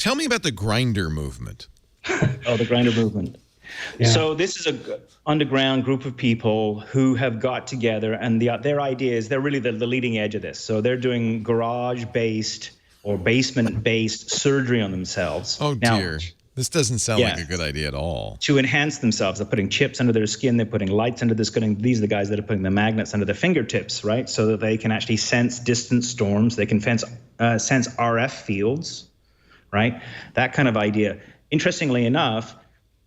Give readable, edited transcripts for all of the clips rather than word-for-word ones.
Tell me about the grinder movement. Oh, the grinder movement. Yeah. So this is a underground group of people who have got together, and their idea is they're really the leading edge of this. So they're doing garage-based or basement-based surgery on themselves. Oh, dear. This doesn't sound like a good idea at all. To enhance themselves. They're putting chips under their skin. They're putting lights under their skin. These are the guys that are putting the magnets under their fingertips, right? So that they can actually sense distant storms. They can sense RF fields, right? That kind of idea. Interestingly enough,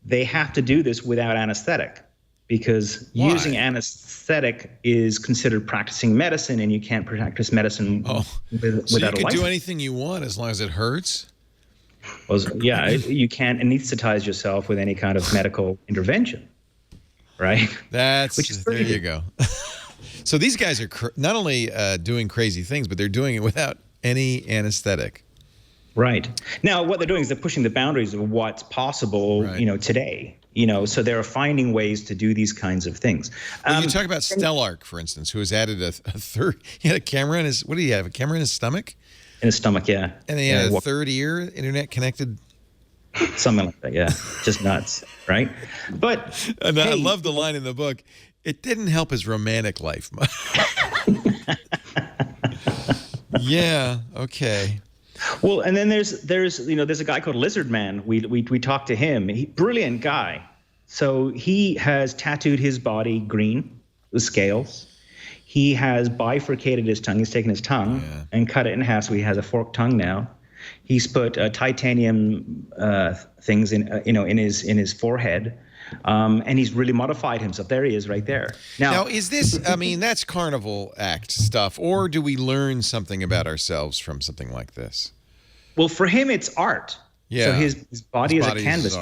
they have to do this without anesthetic, because using anesthetic is considered practicing medicine, and you can't practice medicine without a license. So you can do anything you want as long as it hurts? Well, yeah, you can't anesthetize yourself with any kind of medical intervention, right? There you go. So these guys are not only doing crazy things, but they're doing it without any anesthetic. Right. Now, what they're doing is they're pushing the boundaries of what's possible, today. So they're finding ways to do these kinds of things. Well, you talk about Stellark, for instance, who has added a third. He had a camera in his. What do you have? A camera in his stomach? In his stomach, yeah. And he had a third ear, internet connected. Something like that, yeah. Just nuts, right? But and I love the line in the book. It didn't help his romantic life much. Yeah. Okay. Well, and then there's a guy called Lizard Man. We talked to him. Brilliant guy. So he has tattooed his body green with scales. He has bifurcated his tongue. He's taken his tongue and cut it in half, so he has a forked tongue now. He's put titanium things in his forehead, and he's really modified himself. There he is, right there. Now, is this? I mean, that's carnival act stuff, or do we learn something about ourselves from something like this? Well, for him, it's art. Yeah. So his body is a canvas.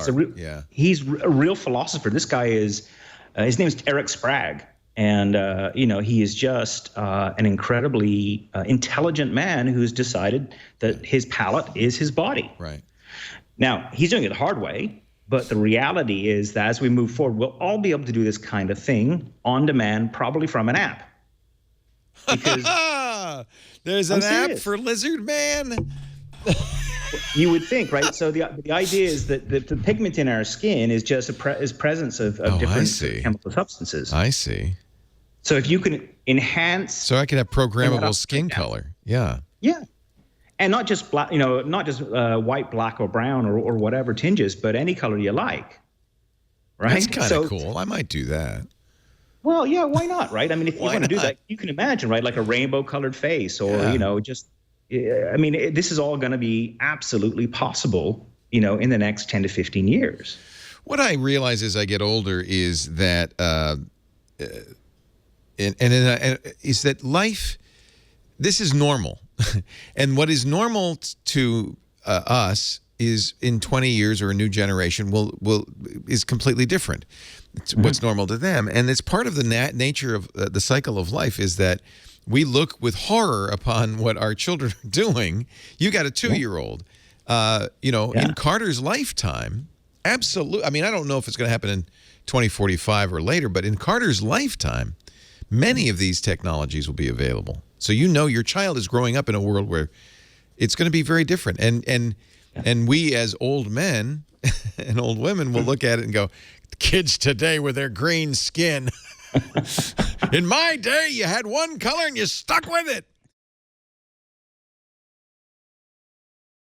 He's a real philosopher. This guy is. His name is Eric Sprague. And, he is just an incredibly intelligent man who's decided that his palate is his body. Right. Now, he's doing it the hard way, but the reality is that as we move forward, we'll all be able to do this kind of thing on demand, probably from an app. Because there's an app for Lizard Man? You would think, right? So the idea is that the pigment in our skin is just presence of different chemical substances. I see. So if you can enhance, so I could have programmable skin color. Yeah. Yeah, and not just black, not just white, black, or brown, or whatever tinges, but any color you like. Right. That's kind of cool. I might do that. Well, yeah, why not? Right. I mean, if you want to do that, you can imagine, right, like a rainbow-colored face, or just. I mean, this is all going to be absolutely possible, in the next 10 to 15 years. What I realize as I get older is that, is that life, this is normal. And what is normal to us is in 20 years or a new generation is completely different. It's what's normal to them. And it's part of the nature of the cycle of life is that we look with horror upon what our children are doing. You got a 2-year-old, in Carter's lifetime. Absolutely. I mean, I don't know if it's going to happen in 2045 or later, but in Carter's lifetime, many of these technologies will be available. So your child is growing up in a world where it's going to be very different. And we as old men and old women will look at it and go, kids today with their green skin. In my day, you had one color and you stuck with it.